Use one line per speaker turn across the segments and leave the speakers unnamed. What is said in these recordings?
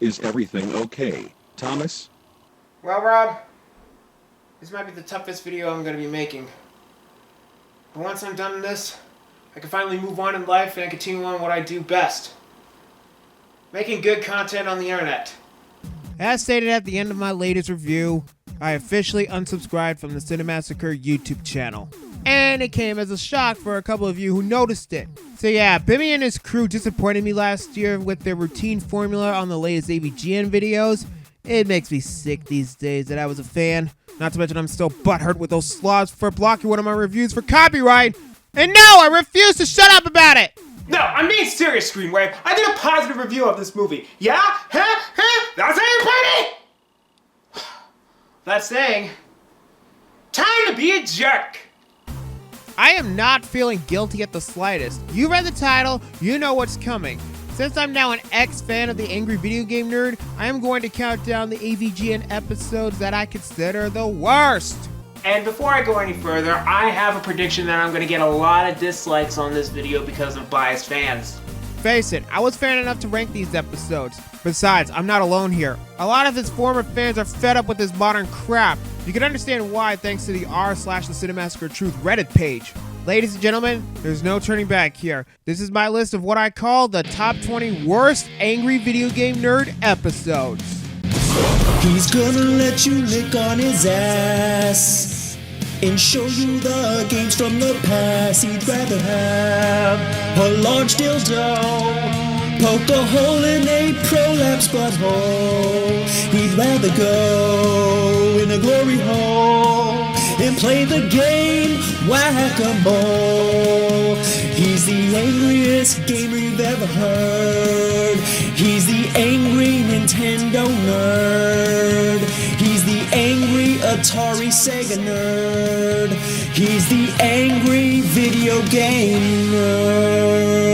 Is everything okay, Thomas?
Well, Rob, this might be the toughest video I'm going to be making. But once I'm done with this, I can finally move on in life and continue on what I do best. Making good content on the internet.
As stated at the end of my latest review, I officially unsubscribed from the Cinemassacre YouTube channel. And it came as a shock for a couple of you who noticed it. So yeah, Bimmy and his crew disappointed me last year with their routine formula on the latest AVGN videos. It makes me sick these days that I was a fan. Not to mention I'm still butthurt with those slobs for blocking one of my reviews for copyright. And no, I refuse to shut up about it!
No, I'm being serious, Screenwave. I did a positive review of this movie. Yeah? Huh? That's everybody? That's saying, time to be a jerk.
I am not feeling guilty at the slightest. You read the title, you know what's coming. Since I'm now an ex-fan of the Angry Video Game Nerd, I am going to count down the AVGN episodes that I consider the worst.
And before I go any further, I have a prediction that I'm going to get a lot of dislikes on this video because of biased fans.
Face it, I was fan enough to rank these episodes. Besides, I'm not alone here. A lot of his former fans are fed up with this modern crap. You can understand why thanks to the r/the Cinemassacre Truth Reddit page. Ladies and gentlemen, there's no turning back here. This is my list of what I call the top 20 worst Angry Video Game Nerd episodes.
He's gonna let you lick on his ass and show you the games from the past. He'd rather have a large dildo poke a hole in a prolapse butthole. He'd rather go in a glory hole and play the game whack-a-mole. He's the angriest gamer you've ever heard. He's the angry Nintendo nerd. He's the angry Atari Sega nerd. He's the angry video game nerd.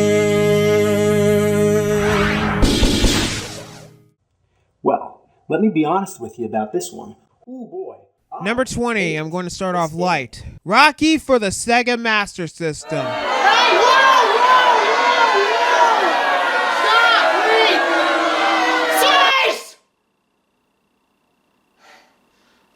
Well, let me be honest with you about this one. Ooh boy.
Number 20, I'm going to start off light. Rocky for the Sega Master System.
Hey, whoa! Stop, please! Cease!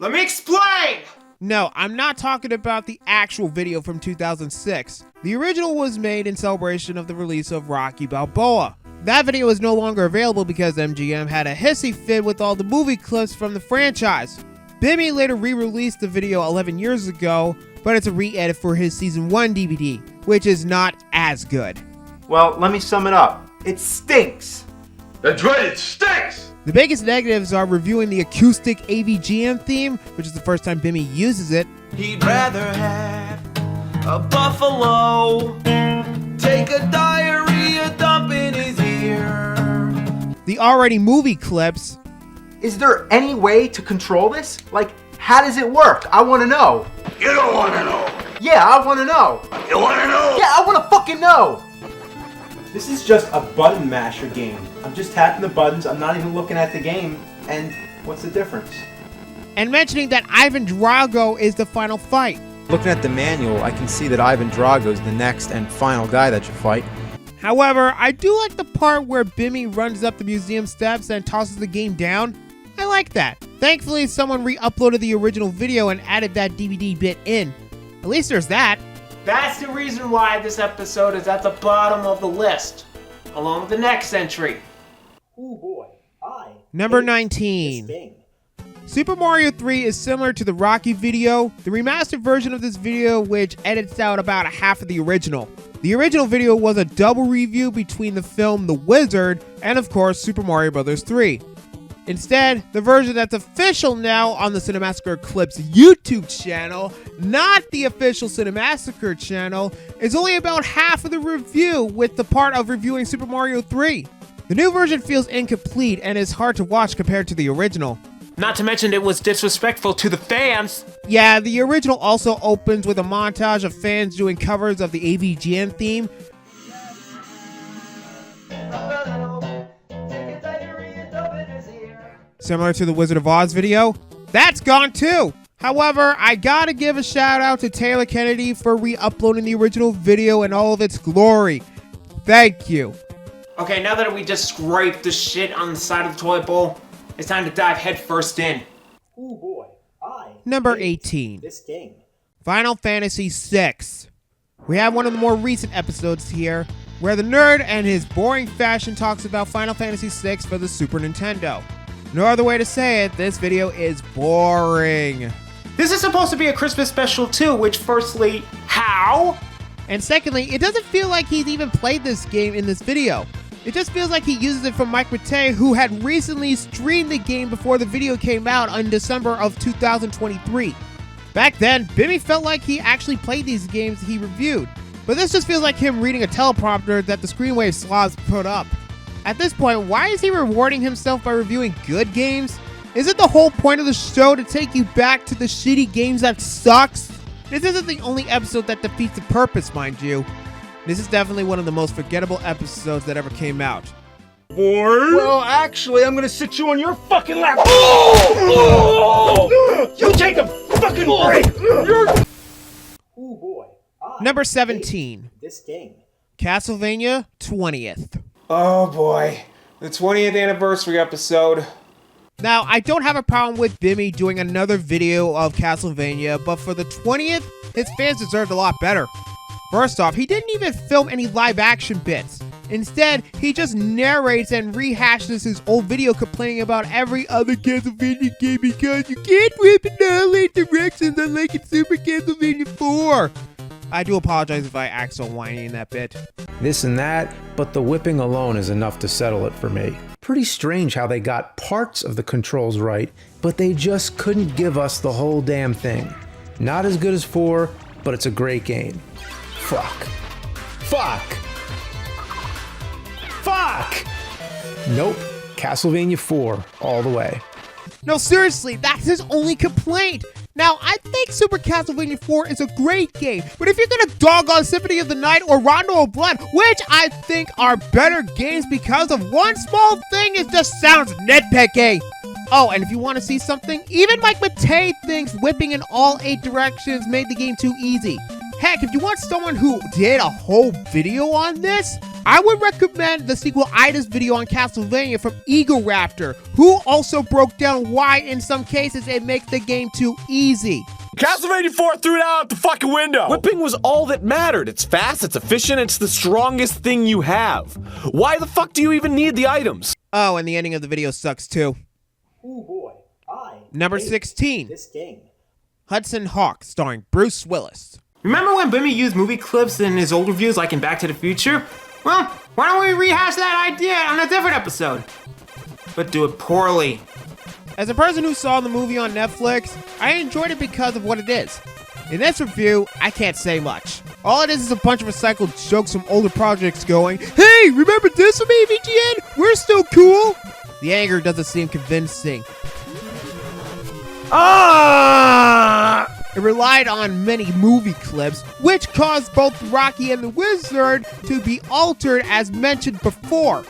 Let me explain!
No, I'm not talking about the actual video from 2006. The original was made in celebration of the release of Rocky Balboa. That video is no longer available because MGM had a hissy fit with all the movie clips from the franchise. Bimmy later re-released the video 11 years ago, but it's a re-edit for his Season 1 DVD, which is not as good.
Well, let me sum it up. It stinks!
That's right, it stinks!
The biggest negatives are reviewing the acoustic AVGN theme, which is the first time Bimmy uses it.
He'd rather have a buffalo take a diarrhea dump in his ear.
The already movie clips.
Is there any way to control this? Like, how does it work? I want to know.
You don't want to know.
Yeah, I want to know.
You want to know?
Yeah, I want to fucking know.
This is just a button masher game. I'm just tapping the buttons, I'm not even looking at the game, and what's the difference?
And mentioning that Ivan Drago is the final fight.
Looking at the manual, I can see that Ivan Drago is the next and final guy that you fight.
However, I do like the part where Bimmy runs up the museum steps and tosses the game down. I like that. Thankfully, someone re-uploaded the original video and added that DVD bit in. At least there's that.
That's the reason why this episode is at the bottom of the list, along with the next entry.
Ooh boy,
Number 19. Super Mario 3 is similar to the Rocky video, the remastered version of this video which edits out about a half of the original. The original video was a double review between the film The Wizard and of course Super Mario Bros. 3. Instead, the version that's official now on the Cinemassacre Clips YouTube channel, not the official Cinemassacre channel, is only about half of the review with the part of reviewing Super Mario 3. The new version feels incomplete and is hard to watch compared to the original.
Not to mention it was disrespectful to the fans.
Yeah, the original also opens with a montage of fans doing covers of the AVGN theme. Similar to the Wizard of Oz video. That's gone too! However, I gotta give a shout out to Taylor Kennedy for re-uploading the original video in all of its glory. Thank you.
Okay, now that we just scraped the shit on the side of the toilet bowl, it's time to dive headfirst in.
Ooh boy,
Number 18.
this game.
Final Fantasy VI. We have one of the more recent episodes here, where the nerd and his boring fashion talks about Final Fantasy VI for the Super Nintendo. No other way to say it, this video is boring.
This is supposed to be a Christmas special too, which firstly, how?
And secondly, it doesn't feel like he's even played this game in this video. It just feels like he uses it from Mike Matei, who had recently streamed the game before the video came out in December of 2023. Back then, Bimmy felt like he actually played these games he reviewed, but this just feels like him reading a teleprompter that the Screenwave slobs put up. At this point, why is he rewarding himself by reviewing good games? Is it the whole point of the show to take you back to the shitty games that sucks? This isn't the only episode that defeats the purpose, mind you. This is definitely one of the most forgettable episodes that ever came out.
Well, actually, I'm gonna sit you on your fucking lap. You take a fucking break.
Ooh boy,
Number 17.
this game.
Castlevania 20th.
Oh boy, the 20th anniversary episode.
Now, I don't have a problem with Bimmy doing another video of Castlevania, but for the 20th, his fans deserved a lot better. First off, he didn't even film any live action bits. Instead, he just narrates and rehashes his old video complaining about every other Castlevania game because you can't whip in all 8 directions unlike in Super Castlevania 4. I do apologize if I act so whiny in that bit.
This and that, but the whipping alone is enough to settle it for me. Pretty strange how they got parts of the controls right, but they just couldn't give us the whole damn thing. Not as good as 4, but it's a great game. Fuck. Fuck! Fuck! Nope. Castlevania 4, all the way.
No, seriously, that's his only complaint. Now, I think Super Castlevania 4 is a great game, but if you're gonna dog on Symphony of the Night or Rondo of Blood, which I think are better games because of one small thing, it just sounds nitpicky. Oh, and if you want to see something, even Mike Matei thinks whipping in all 8 directions made the game too easy. Heck, if you want someone who did a whole video on this, I would recommend the sequel Ida's video on Castlevania from Eagle Raptor, who also broke down why in some cases it makes the game too easy.
Castlevania 4 threw it out the fucking window! Whipping was all that mattered. It's fast, it's efficient, it's the strongest thing you have. Why the fuck do you even need the items?
Oh, and the ending of the video sucks too.
Ooh boy,
Number 16.
this game.
Hudson Hawk, starring Bruce Willis.
Remember when Bimmy used movie clips in his old reviews like in Back to the Future? Well, why don't we rehash that idea on a different episode? But do it poorly.
As a person who saw the movie on Netflix, I enjoyed it because of what it is. In this review, I can't say much. All it is a bunch of recycled jokes from older projects going, "Hey, remember this from AVGN? We're still cool!" The anger doesn't seem convincing. It relied on many movie clips, which caused both Rocky and the Wizard to be altered as mentioned before.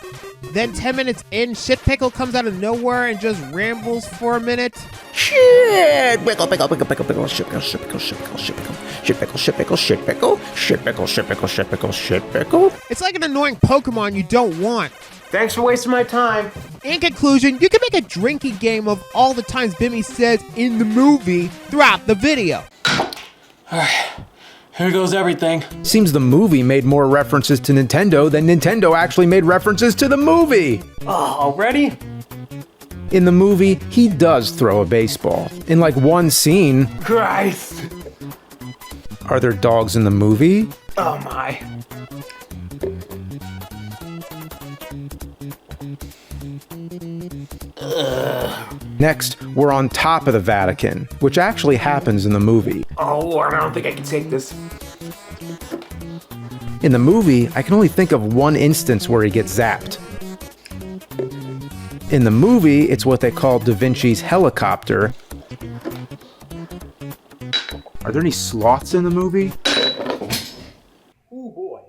Then 10 minutes in, Shit Pickle comes out of nowhere and just rambles for a minute.
Shit! Pickle, pickle, pickle, pickle, pickle, shit pickle, shit pickle, shit pickle, shit pickle, shit pickle, shit pickle, shit pickle, shit pickle, shit pickle, shit pickle, shit pickle.
It's like an annoying Pokemon you don't want.
Thanks for wasting my time.
In conclusion, you can make a drinking game of all the times Bimmy says in the movie throughout the video.
Here goes everything.
Seems the movie made more references to Nintendo than Nintendo actually made references to the movie.
Oh, already?
In the movie, he does throw a baseball. In like one scene.
Christ.
Are there dogs in the movie?
Oh my.
Next, we're on top of the Vatican, which actually happens in the movie.
Oh Lord, I don't think I can take this.
In the movie, I can only think of one instance where he gets zapped. In the movie, it's what they call Da Vinci's helicopter. Are there any sloths in the movie?
Ooh boy,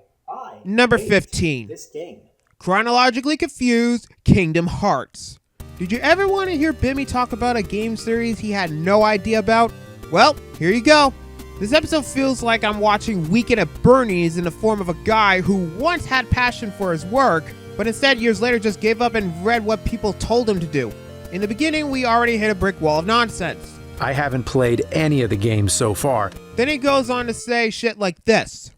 Number 15.
this game.
Chronologically Confused Kingdom Hearts. Did you ever want to hear Bimmy talk about a game series he had no idea about? Well, here you go. This episode feels like I'm watching Weekend at Bernie's in the form of a guy who once had passion for his work, but instead years later just gave up and read what people told him to do. In the beginning, we already hit a brick wall of nonsense.
I haven't played any of the games so far,
Then he goes on to say shit like this.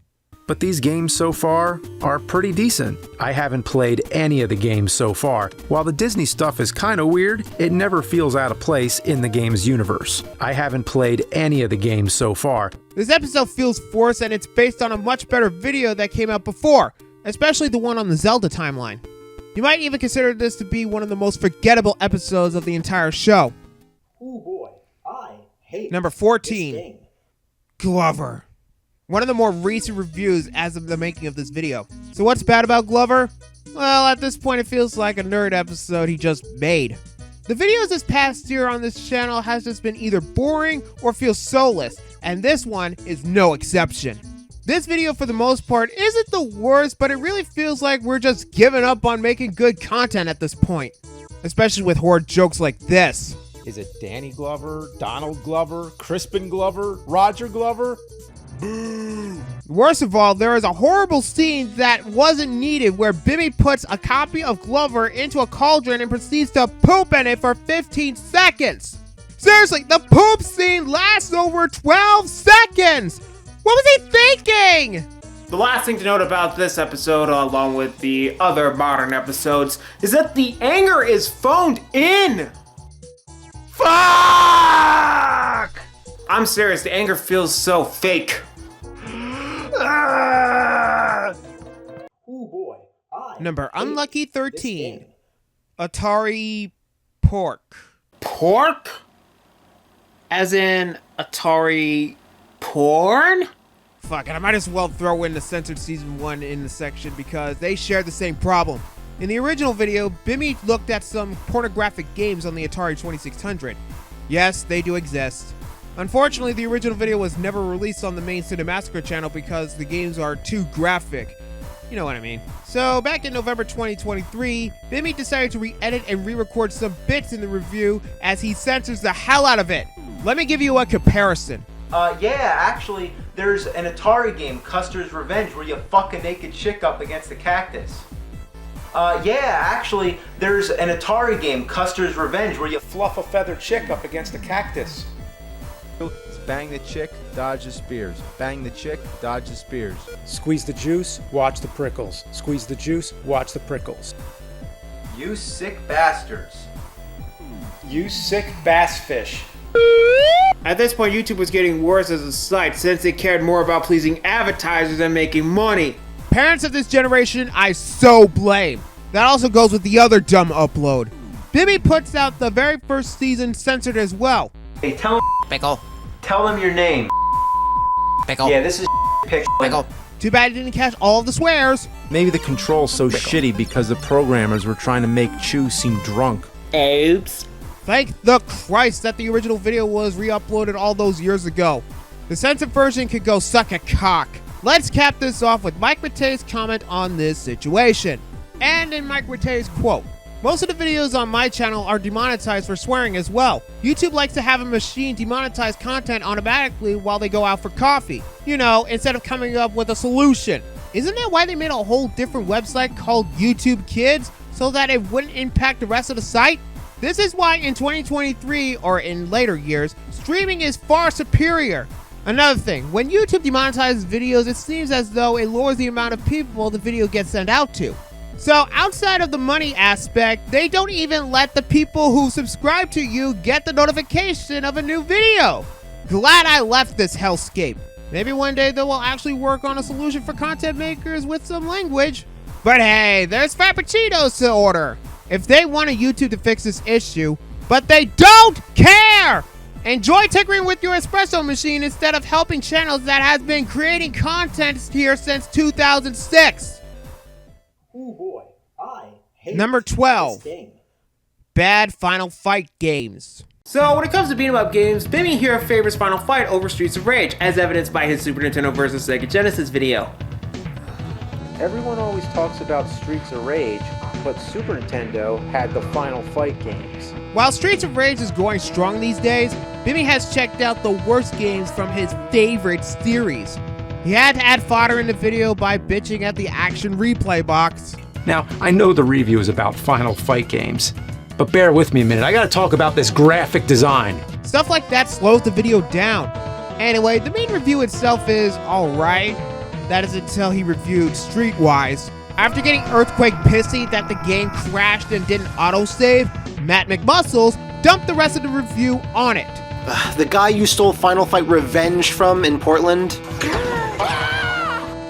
but these games so far are pretty decent. I haven't played any of the games so far. While the Disney stuff is kinda weird, it never feels out of place in the game's universe. I haven't played any of the games so far.
This episode feels forced and it's based on a much better video that came out before, especially the one on the Zelda timeline. You might even consider this to be one of the most forgettable episodes of the entire show.
Ooh boy, I hate
Number
this
14,
game.
Glover. One of the more recent reviews as of the making of this video. So what's bad about Glover? Well, at this point it feels like a nerd episode he just made. The videos this past year on this channel has just been either boring or feel soulless, and this one is no exception. This video for the most part isn't the worst, but it really feels like we're just giving up on making good content at this point. Especially with horror jokes like this.
Is it Danny Glover, Donald Glover, Crispin Glover, Roger Glover?
Worst of all, there is a horrible scene that wasn't needed where Bimmy puts a copy of Glover into a cauldron and proceeds to poop in it for 15 seconds. Seriously, the poop scene lasts over 12 seconds! What was he thinking?
The last thing to note about this episode, along with the other modern episodes, is that the anger is phoned in! Fuck! I'm serious, the anger feels so fake.
Ooh boy, I
Number
hate
unlucky
this
13.
game.
Atari Pork.
Pork? As in Atari porn?
Fuck it, I might as well throw in the censored season 1 in the section because they share the same problem. In the original video, Bimmy looked at some pornographic games on the Atari 2600. Yes, they do exist. Unfortunately, the original video was never released on the main Cinemassacre channel because the games are too graphic. You know what I mean. So, back in November 2023, Bimmy decided to re-edit and re-record some bits in the review as he censors the hell out of it. Let me give you a comparison.
Yeah, actually, there's an Atari game, Custer's Revenge, where you fuck a naked chick up against a cactus. Yeah, actually, there's an Atari game, Custer's Revenge, where you
Fluff a feathered chick up against a cactus. Bang the chick, dodge the spears. Bang the chick, dodge the spears.
Squeeze the juice, watch the prickles. Squeeze the juice, watch the prickles.
You sick bastards.
You sick bass fish.
At this point, YouTube was getting worse as a site since it cared more about pleasing advertisers than making money.
Parents of this generation, I so blame. That also goes with the other dumb upload. Bimmy puts out the very first season censored as well.
Hey, tell them your name. Yeah, this is Pickle.
Too bad it didn't catch all of the swears.
Maybe the control's so shitty because the programmers were trying to make Chew seem drunk.
Oops.
Thank the Christ that the original video was re-uploaded all those years ago. The censored version could go suck a cock. Let's cap this off with Mike Matei's comment on this situation. And in Mike Matei's quote, most of the videos on my channel are demonetized for swearing as well. YouTube likes to have a machine demonetize content automatically while they go out for coffee. You know, instead of coming up with a solution. Isn't that why they made a whole different website called YouTube Kids? So that it wouldn't impact the rest of the site? This is why in 2023, or in later years, streaming is far superior. Another thing, when YouTube demonetizes videos, it seems as though it lowers the amount of people the video gets sent out to. So outside of the money aspect, they don't even let the people who subscribe to you get the notification of a new video. Glad I left this hellscape. Maybe one day they will actually work on a solution for content makers with some language. But hey, there's Frappuccinos to order. If they wanted YouTube to fix this issue, but they don't care! Enjoy tinkering with your espresso machine instead of helping channels that has been creating content here since 2006.
Ooh boy, I hate
Number 12.
this game.
Bad Final Fight games.
So when it comes to beat 'em up games, Bimmy here favors Final Fight over Streets of Rage, as evidenced by his Super Nintendo vs. Sega Genesis video.
Everyone always talks about Streets of Rage, but Super Nintendo had the Final Fight games.
While Streets of Rage is going strong these days, Bimmy has checked out the worst games from his favorite series. He had to add fodder in the video by bitching at the action replay box.
Now, I know the review is about Final Fight games, but bear with me a minute, I gotta talk about this graphic design.
Stuff like that slows the video down. Anyway, the main review itself is alright. That is until he reviewed Streetwise. After getting Earthquake pissy that the game crashed and didn't autosave, Matt McMuscles dumped the rest of the review on it.
The guy you stole Final Fight Revenge from in Portland?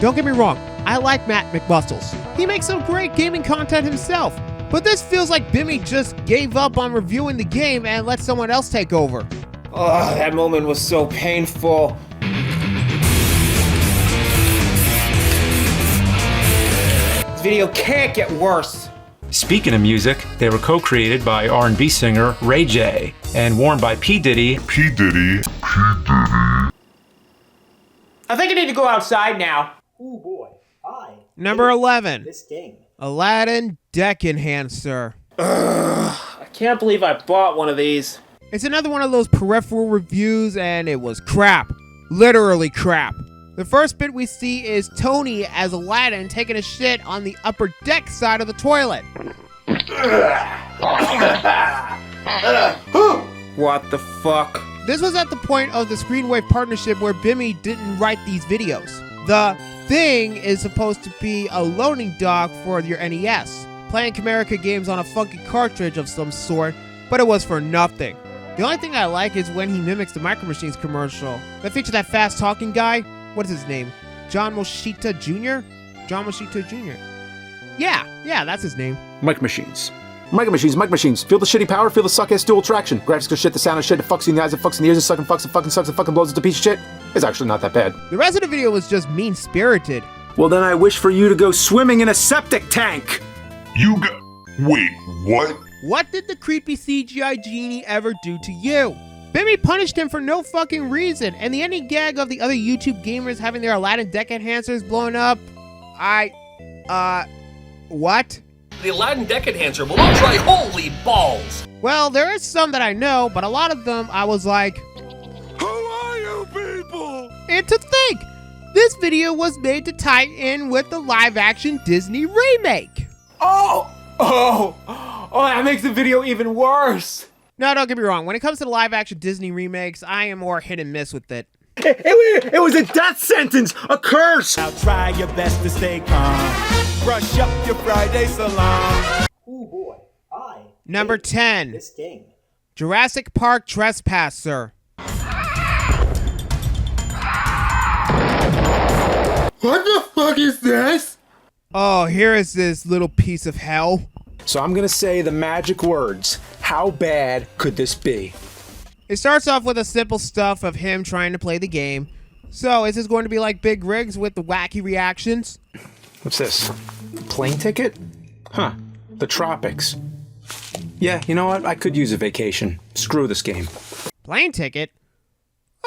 Don't get me wrong, I like Matt McMuscles. He makes some great gaming content himself. But this feels like Bimmy just gave up on reviewing the game and let someone else take over.
Oh, that moment was so painful. This video can't get worse.
Speaking of music, they were co-created by R&B singer Ray J and worn by P. Diddy.
I think I need to go outside now.
Ooh boy,
Number 11,
this game.
Aladdin Deck Enhancer.
I can't believe I bought one of these.
It's another one of those peripheral reviews, and it was crap. Literally crap. The first bit we see is Tony as Aladdin taking a shit on the upper deck side of the toilet.
What the fuck?
This was at the point of the Screenwave partnership where Bimmy didn't write these videos. The thing is supposed to be a loading dock for your NES, playing Camerica games on a funky cartridge of some sort, but it was for nothing. The only thing I like is when he mimics the Micro Machines commercial that featured that fast-talking guy. What is his name? John Moshita Jr.? John Moshita Jr. Yeah, that's his name.
Micro Machines. Micro Machines. Feel the shitty power, feel the suck-ass dual traction. Graphics go shit, the sound of shit, it fucks you in the eyes, it fucks in the ears, it sucking fucks, it fucking sucks, it fucking blows, it's a piece of shit. It's actually not that bad.
The rest of the video was just mean-spirited.
Well, then I wish for you to go swimming in a septic tank.
You got. Wait, what?
What did the creepy CGI genie ever do to you? Bimmy punished him for no fucking reason, and the ending gag of the other YouTube gamers having their Aladdin deck enhancers blown up, what?
The Aladdin deck enhancer will not try holy balls!
Well, there is some that I know, but a lot of them I was like,
Who are you people?
and to think, this video was made to tie in with the live-action Disney remake.
Oh, that makes the video even worse.
No, don't get me wrong. When it comes to the live-action Disney remakes, I am more hit and miss with it.
It was a death sentence, a curse.
Now try your best to stay calm. Brush up your Friday salon.
Ooh boy,
Number 10,
this game.
Jurassic Park Trespasser.
What the fuck is this?
Oh, here is this little piece of hell.
So I'm gonna say the magic words. How bad could this be?
It starts off with a simple stuff of him trying to play the game. So, is this going to be like Big Rigs with the wacky reactions?
What's this? Plane ticket? Huh. The tropics. Yeah, you know what? I could use a vacation. Screw this game.
Plane ticket?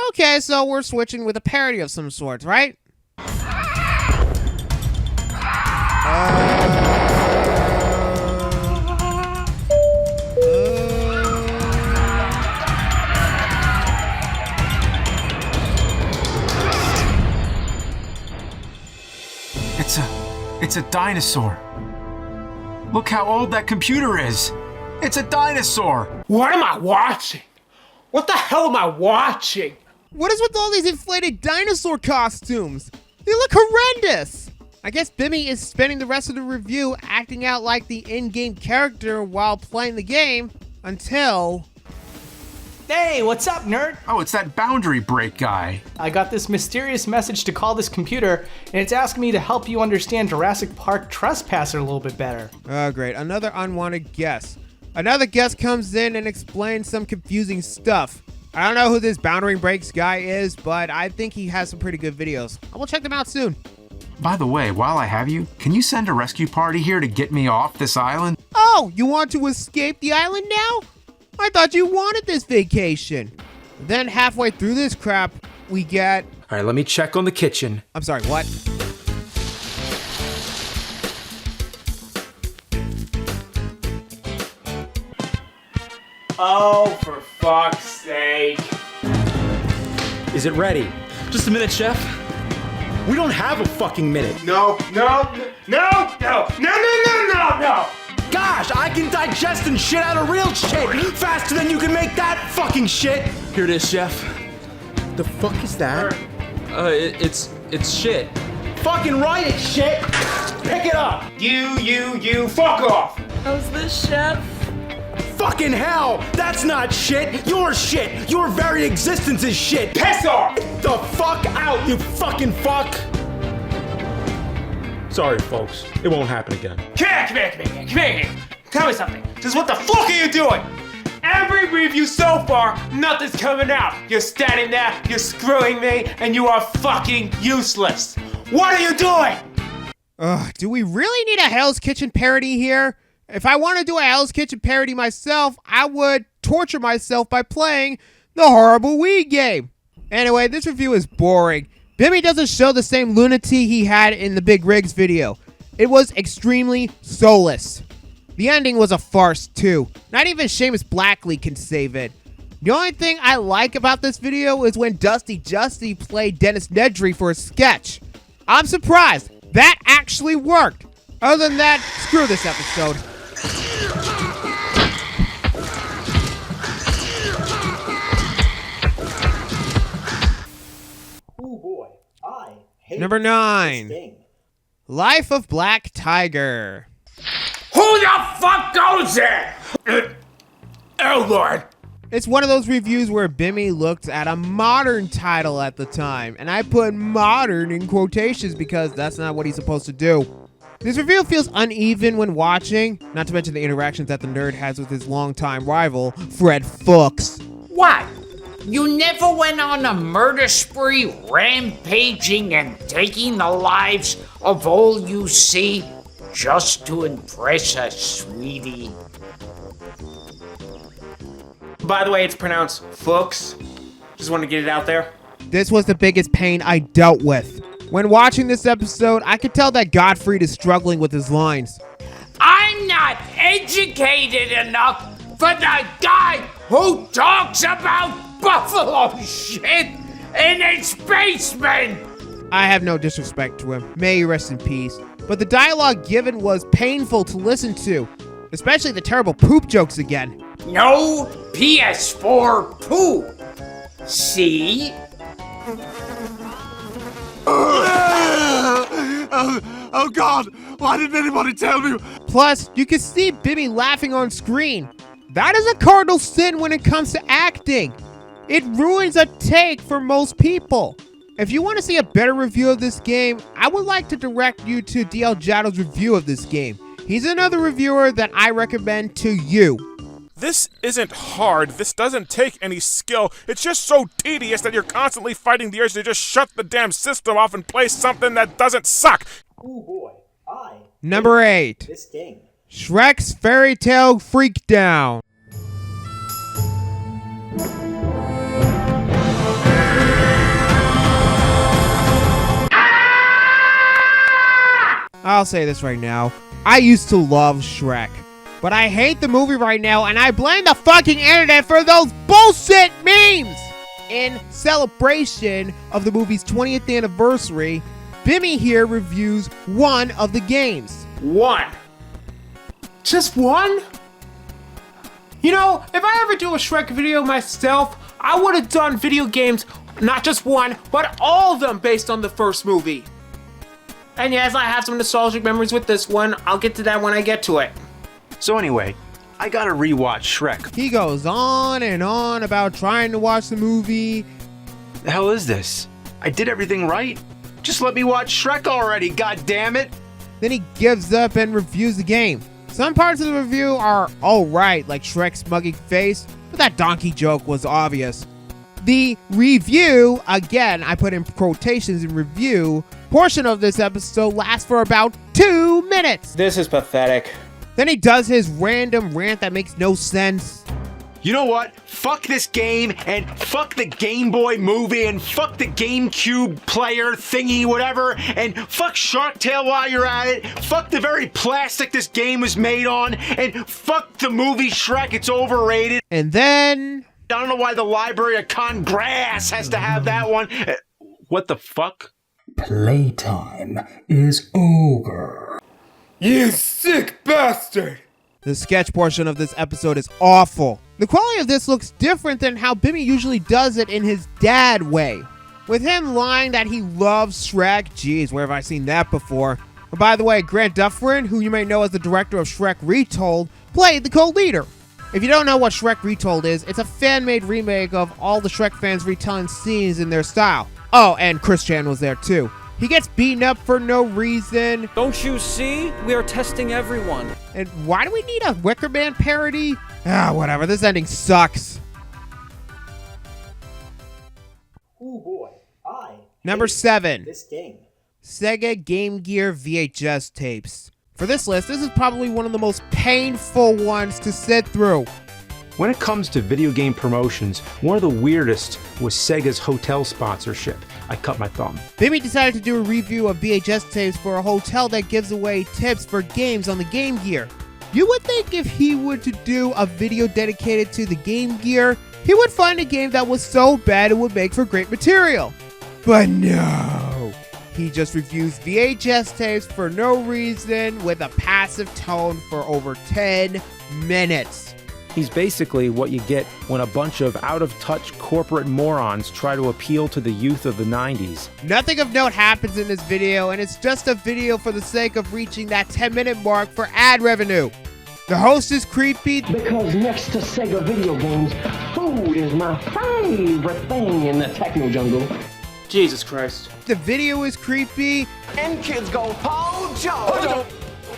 Okay, so we're switching with a parody of some sorts, right?
It's a dinosaur. Look how old that computer is. It's a dinosaur.
What am I watching? What the hell am I watching?
What is with all these inflated dinosaur costumes? They look horrendous! I guess Bimmy is spending the rest of the review acting out like the in-game character while playing the game until...
Hey, what's up, nerd?
Oh, it's that boundary break guy.
I got this mysterious message to call this computer, and it's asking me to help you understand Jurassic Park Trespasser a little bit better.
Oh, great. Another unwanted guest. Another guest comes in and explains some confusing stuff. I don't know who this boundary breaks guy is, but I think he has some pretty good videos. I will check them out soon.
By the way, while I have you, can you send a rescue party here to get me off this island?
Oh, you want to escape the island now? I thought you wanted this vacation. Then halfway through this crap, we get...
All right, let me check on the kitchen.
I'm sorry, what?
Oh, for fuck's sake.
Is it ready?
Just a minute, chef.
We don't have a fucking minute.
No.
Gosh, I can digest and shit out of real shit faster than you can make that fucking shit.
Here it is, Chef.
The fuck is that?
It's shit.
Fucking right, it's shit. Pick it up.
You, fuck off!
How's this, Chef?
Fucking hell! That's not shit! You're shit! Your very existence is shit!
Piss off!
The fuck out, you fucking fuck! Sorry, folks. It won't happen again.
Come here. Tell me something. Just what the fuck are you doing? Every review so far, nothing's coming out. You're standing there, you're screwing me, and you are fucking useless. What are you doing?
Do we really need a Hell's Kitchen parody here? If I want to do a Hell's Kitchen parody myself, I would torture myself by playing the horrible Wii game. Anyway, this review is boring. Bimmy doesn't show the same lunacy he had in the Big Rigs video. It was extremely soulless. The ending was a farce too. Not even Seamus Blackley can save it. The only thing I like about this video is when Dusty Justy played Dennis Nedry for a sketch. I'm surprised. That actually worked. Other than that, screw this episode. Number 9. Life of Black Tiger.
Who the fuck goes there? Oh Lord.
It's one of those reviews where Bimmy looked at a modern title at the time, and I put modern in quotations because that's not what he's supposed to do. This review feels uneven when watching, not to mention the interactions that the nerd has with his longtime rival, Fred Fuchs.
What? You never went on a murder spree, rampaging and taking the lives of all you see just to impress us, sweetie?
By the way, it's pronounced Fuchs. Just want to get it out there.
This was the biggest pain I dealt with. When watching this episode, I could tell that Gottfried is struggling with his lines.
I'm not educated enough for the guy who talks about buffalo shit in his basement!
I have no disrespect to him. May he rest in peace. But the dialogue given was painful to listen to. Especially the terrible poop jokes again.
No PS4 poo. See?
Oh God! Why didn't anybody tell me?
Plus, you can see Bimmy laughing on screen. That is a cardinal sin when it comes to acting. It ruins a take for most people. If you want to see a better review of this game, I would like to direct you to DL Jaddo's review of this game. He's another reviewer that I recommend to you.
This isn't hard. This doesn't take any skill. It's just so tedious that you're constantly fighting the urge to just shut the damn system off and play something that doesn't suck.
Oh boy,
Number 8.
This game.
Shrek's Fairy Tale Freakdown. I'll say this right now. I used to love Shrek. But I hate the movie right now, and I blame the fucking internet for those bullshit memes! In celebration of the movie's 20th anniversary, Bimmy here reviews one of the games.
One. Just one? You know, if I ever do a Shrek video myself, I would have done video games, not just one, but all of them based on the first movie. And yes, I have some nostalgic memories with this one. I'll get to that when I get to it.
So anyway, I gotta rewatch Shrek.
He goes on and on about trying to watch the movie.
The hell is this? I did everything right? Just let me watch Shrek already, goddammit!
Then he gives up and reviews the game. Some parts of the review are alright, like Shrek's smuggy face, but that donkey joke was obvious. The review, again, I put in quotations in review, portion of this episode lasts for about 2 minutes.
This is pathetic.
Then he does his random rant that makes no sense.
You know what? Fuck this game, and fuck the Game Boy movie, and fuck the GameCube player thingy, whatever, and fuck Shark Tale while you're at it, fuck the very plastic this game was made on, and fuck the movie Shrek, it's overrated.
And then...
I don't know why the Library of Congress has to have that one. What the fuck?
Playtime is over.
You sick bastard!
The sketch portion of this episode is awful. The quality of this looks different than how Bimmy usually does it in his dad way. With him lying that he loves Shrek, geez, where have I seen that before? And by the way, Grant Dufferin, who you may know as the director of Shrek Retold, played the co-leader. If you don't know what Shrek Retold is, it's a fan-made remake of all the Shrek fans retelling scenes in their style. Oh, and Chris Chan was there too. He gets beaten up for no reason.
Don't you see? We are testing everyone.
And why do we need a Wicker Man parody? Ah, whatever. This ending sucks.
Oh boy,
Number 7.
This game.
Sega Game Gear VHS tapes. For this list, this is probably one of the most painful ones to sit through.
When it comes to video game promotions, one of the weirdest was Sega's hotel sponsorship. I cut my thumb.
Bimmy decided to do a review of VHS tapes for a hotel that gives away tips for games on the Game Gear. You would think if he were to do a video dedicated to the Game Gear, he would find a game that was so bad it would make for great material. But no. He just reviews VHS tapes for no reason with a passive tone for over 10 minutes.
He's basically what you get when a bunch of out-of-touch corporate morons try to appeal to the youth of the 90s.
Nothing of note happens in this video, and it's just a video for the sake of reaching that 10-minute mark for ad revenue. The host is creepy.
Because next to Sega video games, food is my favorite thing in the techno jungle.
Jesus Christ.
The video is creepy.
And kids go, Paul Joe!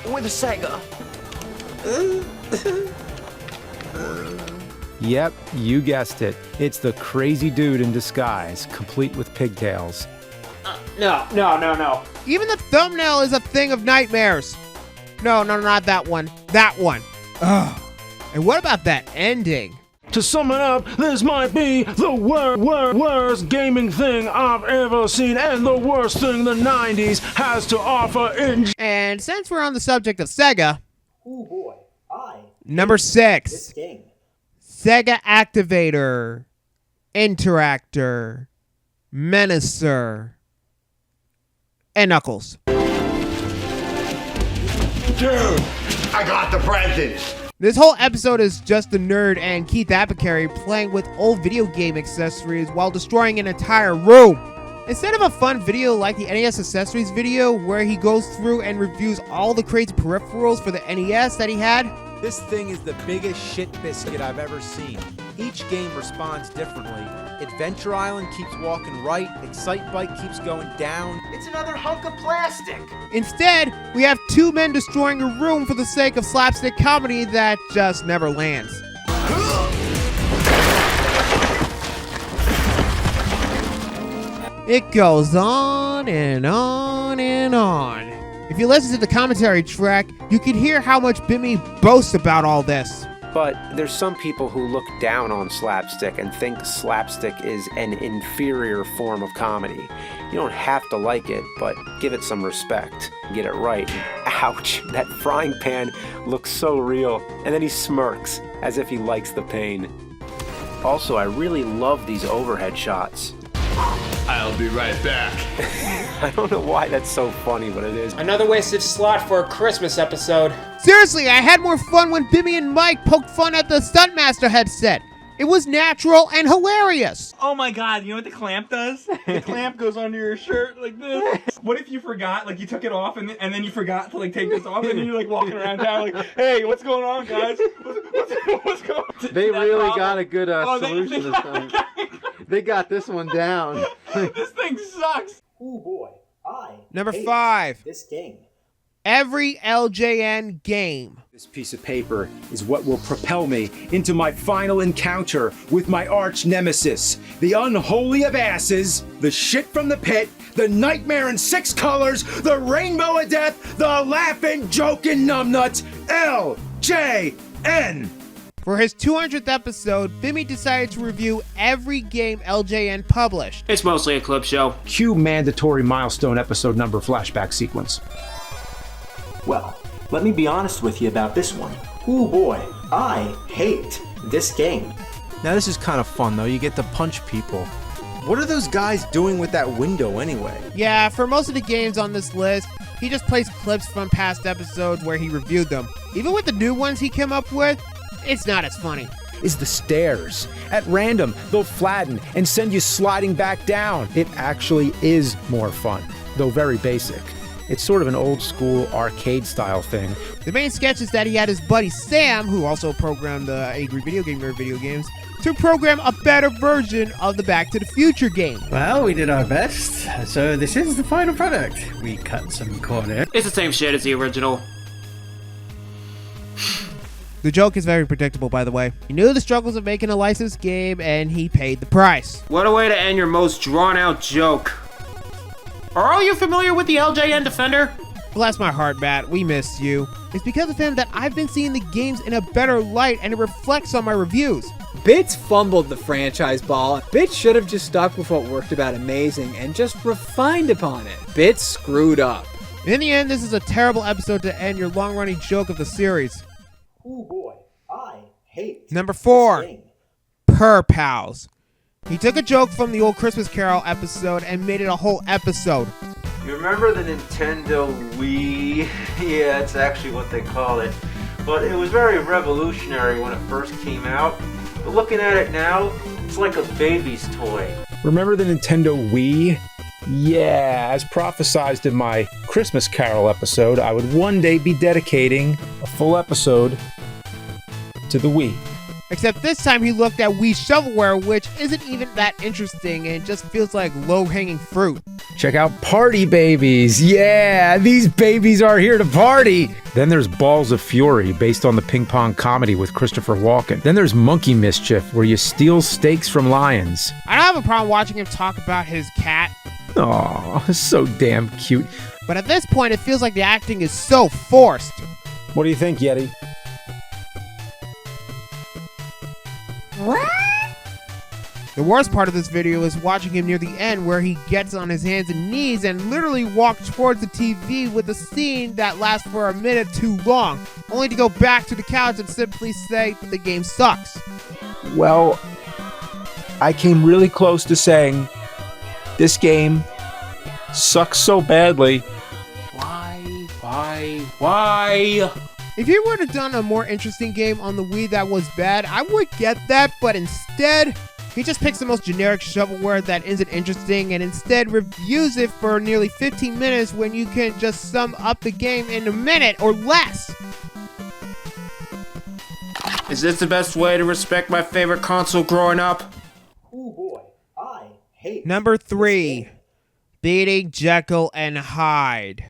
With Sega.
Yep, you guessed it. It's the crazy dude in disguise, complete with pigtails.
No.
Even the thumbnail is a thing of nightmares. No, not that one. That one. Ugh. And what about that ending?
To sum it up, this might be the worst gaming thing I've ever seen and the worst thing the 90s has to offer in...
And since we're on the subject of Sega...
Oh boy,
Number 6.
This game.
Sega Activator, Interactor, Menacer, and Knuckles.
Dude, I got the presents.
This whole episode is just the nerd and Keith Apicary playing with old video game accessories while destroying an entire room. Instead of a fun video like the NES accessories video where he goes through and reviews all the crazy peripherals for the NES that he had,
this thing is the biggest shit biscuit I've ever seen. Each game responds differently. Adventure Island keeps walking right, Excite Bike keeps going down.
It's another hunk of plastic.
Instead, we have two men destroying a room for the sake of slapstick comedy that just never lands. It goes on and on and on. If you listen to the commentary track, you can hear how much Bimmy boasts about all this.
But there's some people who look down on slapstick and think slapstick is an inferior form of comedy. You don't have to like it, but give it some respect. Get it right. Ouch, that frying pan looks so real. And then he smirks, as if he likes the pain. Also, I really love these overhead shots.
I'll be right back.
I don't know why that's so funny, but it is.
Another wasted slot for a Christmas episode.
Seriously, I had more fun when Bimmy and Mike poked fun at the Stuntmaster headset. It was natural and hilarious.
Oh my god, you know what the clamp does? The clamp goes under your shirt like this. What if you forgot, like you took it off and then you forgot to like take this off and then you're like walking around town like, hey, what's going on, guys? What's going on?
They really got a good solution this time. They got this one down.
This thing sucks.
Oh boy,
Number 5.
This game.
Every LJN game.
This piece of paper is what will propel me into my final encounter with my arch nemesis, the unholy of asses, the shit from the pit, the nightmare in 6 colors, the rainbow of death, the laughing, joking numbnuts, LJN.
For his 200th episode, Bimmy decided to review every game LJN published.
It's mostly a clip show.
Cue mandatory milestone episode number flashback sequence.
Well, let me be honest with you about this one. Oh boy, I hate this game.
Now this is kind of fun though, you get to punch people. What are those guys doing with that window anyway?
Yeah, for most of the games on this list, he just plays clips from past episodes where he reviewed them. Even with the new ones he came up with, it's not as funny.
Is the stairs. At random, they'll flatten and send you sliding back down. It actually is more fun, though very basic. It's sort of an old school arcade style thing.
The main sketch is that he had his buddy Sam, who also programmed the Angry Video Gamer video games, to program a better version of the Back to the Future game.
Well, we did our best, so this is the final product. We cut some corner.
It's the same shit as the original.
The joke is very predictable, by the way. He knew the struggles of making a licensed game, and he paid the price.
What a way to end your most drawn-out joke. Are all you familiar with the LJN Defender?
Bless my heart, Matt. We missed you. It's because of him that I've been seeing the games in a better light, and it reflects on my reviews.
Bits fumbled the franchise ball. Bits should have just stuck with what worked about amazing and just refined upon it. Bits screwed up.
In the end, this is a terrible episode to end your long-running joke of the series.
Oh boy, I hate
Number 4, Purr Pals. He took a joke from the old Christmas Carol episode and made it a whole episode.
You remember the Nintendo Wii? Yeah, that's actually what they call it. But it was very revolutionary when it first came out. But looking at it now, it's like a baby's toy.
Remember the Nintendo Wii? Yeah, as prophesized in my Christmas Carol episode, I would one day be dedicating a full episode to the Wii.
Except this time he looked at Wii shovelware, which isn't even that interesting and just feels like low-hanging fruit.
Check out Party Babies. Yeah, these babies are here to party. Then there's Balls of Fury, based on the ping pong comedy with Christopher Walken. Then there's Monkey Mischief, where you steal steaks from lions.
I don't have a problem watching him talk about his cat.
Aw, so damn cute.
But at this point, it feels like the acting is so forced.
What do you think, Yeti?
What? The worst part of this video is watching him near the end where he gets on his hands and knees and literally walks towards the TV with a scene that lasts for a minute too long, only to go back to the couch and simply say the game sucks.
Well, I came really close to saying this game sucks so badly.
Why?
If you would have done a more interesting game on the Wii that was bad, I would get that, but instead, he just picks the most generic shovelware that isn't interesting and instead reviews it for nearly 15 minutes when you can just sum up the game in a minute or less.
Is this the best way to respect my favorite console growing up?
Oh boy, I hate
Number 3, Beating Jekyll and Hyde.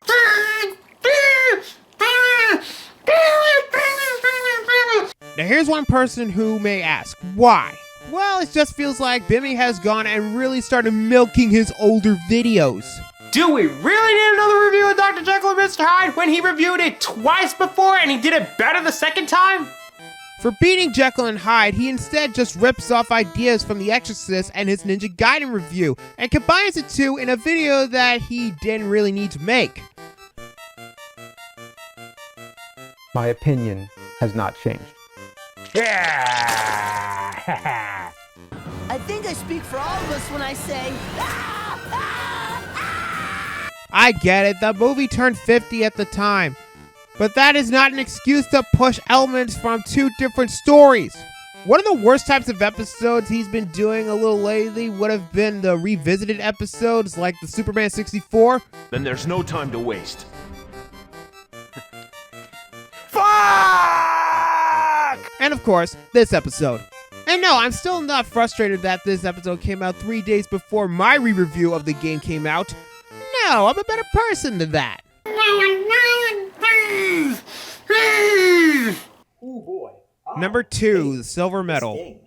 Now here's one person who may ask, why? Well, it just feels like Bimmy has gone and really started milking his older videos.
Do we really need another review of Dr. Jekyll and Mr. Hyde when he reviewed it twice before and he did it better the second time?
For Beating Jekyll and Hyde, he instead just rips off ideas from The Exorcist and his Ninja Gaiden review and combines the two in a video that he didn't really need to make.
My opinion has not changed.
I think I speak for all of us when I say,
I get it, the movie turned 50 at the time, but that is not an excuse to push elements from two different stories. One of the worst types of episodes he's been doing a little lately would have been the revisited episodes like the Superman 64.
Then there's no time to waste.
And of course, this episode. And no, I'm still not frustrated that this episode came out 3 days before my re-review of the game came out. No, I'm a better person than that. Number 2, the silver medal.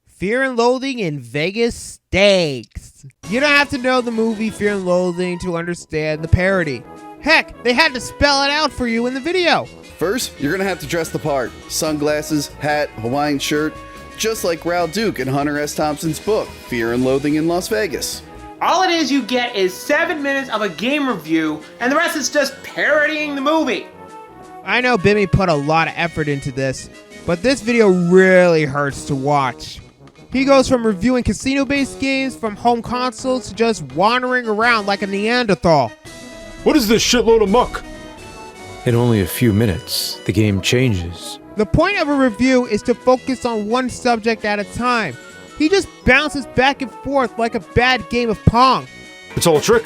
Fear and Loathing in Vegas Stakes. You don't have to know the movie Fear and Loathing to understand the parody. Heck, they had to spell it out for you in the video.
First, you're gonna have to dress the part. Sunglasses, hat, Hawaiian shirt, just like Raoul Duke in Hunter S. Thompson's book, Fear and Loathing in Las Vegas.
All it is you get is 7 minutes of a game review, and the rest is just parodying the movie.
I know Bimmy put a lot of effort into this, but this video really hurts to watch. He goes from reviewing casino-based games from home consoles to just wandering around like a Neanderthal.
What is this shitload of muck? In only a few minutes, the game changes.
The point of a review is to focus on one subject at a time. He just bounces back and forth like a bad game of Pong.
It's all a trick.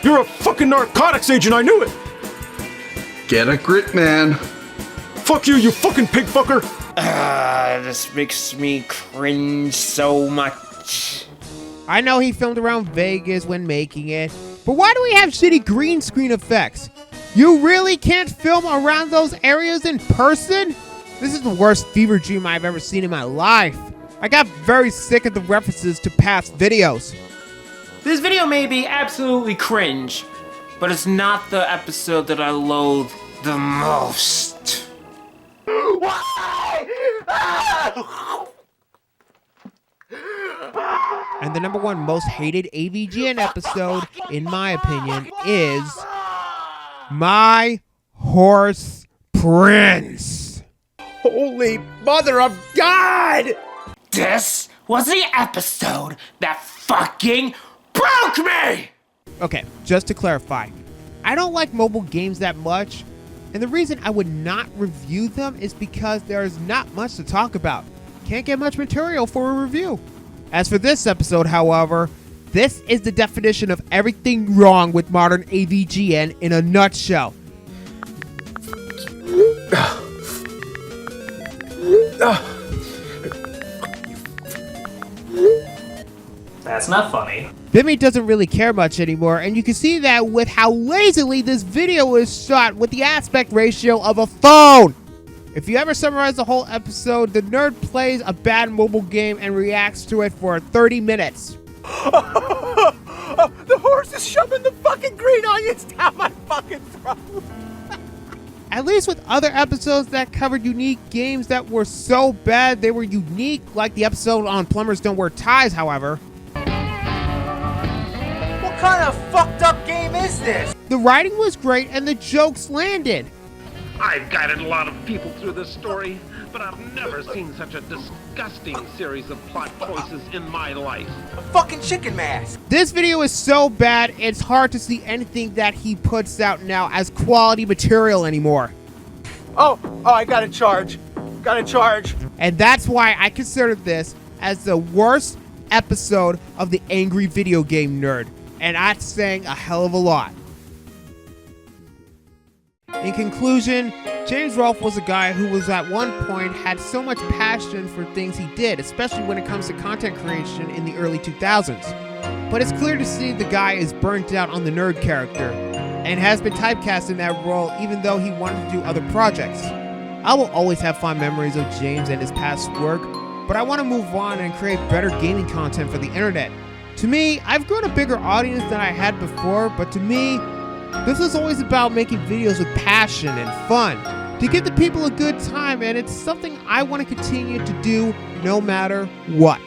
You're a fucking narcotics agent, I knew it!
Get a grip, man.
Fuck you, you fucking pig fucker!
This makes me cringe so much.
I know he filmed around Vegas when making it, but why do we have shitty green screen effects? You really can't film around those areas in person? This is the worst fever dream I've ever seen in my life. I got very sick of the references to past videos.
This video may be absolutely cringe, but it's not the episode that I loathe the most.
And the #1 most hated AVGN episode, in my opinion, is My Horse Prince.
Holy Mother of God!
This was the episode that fucking broke me!
Okay, just to clarify, I don't like mobile games that much, and the reason I would not review them is because there is not much to talk about. Can't get much material for a review. As for this episode, however, this is the definition of everything wrong with modern AVGN in a nutshell.
That's not funny.
Bimmy doesn't really care much anymore, and you can see that with how lazily this video is shot with the aspect ratio of a phone. If you ever summarize the whole episode, the nerd plays a bad mobile game and reacts to it for 30 minutes.
The horse is shoving the fucking green onions down my fucking throat.
At least with other episodes that covered unique games that were so bad they were unique, like the episode on Plumbers Don't Wear Ties, however.
What kind of fucked up game is this?
The writing was great and the jokes landed.
I've guided a lot of people through this story, but I've never seen such a disgusting series of plot choices in my life.
A fucking chicken mask.
This video is so bad, it's hard to see anything that he puts out now as quality material anymore.
Oh, I got a charge.
And that's why I consider this as the worst episode of the Angry Video Game Nerd. And that's saying a hell of a lot. In conclusion, James Rolfe was a guy who was at one point had so much passion for things he did, especially when it comes to content creation in the early 2000s. But it's clear to see the guy is burnt out on the nerd character, and has been typecast in that role even though he wanted to do other projects. I will always have fond memories of James and his past work, but I want to move on and create better gaming content for the internet. To me, I've grown a bigger audience than I had before, but to me, this is always about making videos with passion and fun, to give the people a good time, and it's something I want to continue to do no matter what.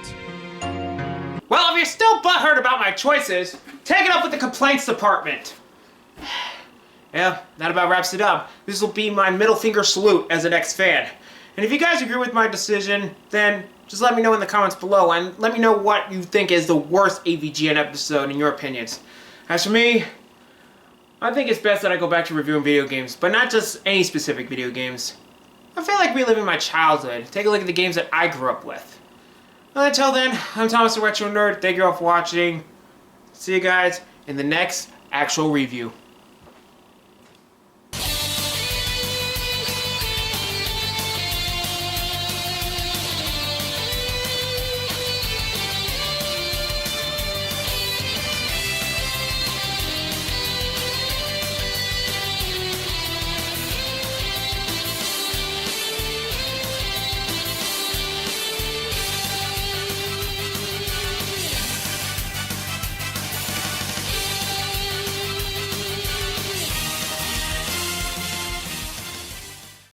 Well, if you're still butthurt about my choices, take it up with the complaints department. Yeah, that about wraps it up. This will be my middle finger salute as an ex-fan. And if you guys agree with my decision, then just let me know in the comments below, and let me know what you think is the worst AVGN episode in your opinions. As for me, I think it's best that I go back to reviewing video games, but not just any specific video games. I feel like reliving my childhood. Take a look at the games that I grew up with. Well, until then, I'm Thomas the Retro Nerd. Thank you all for watching. See you guys in the next actual review.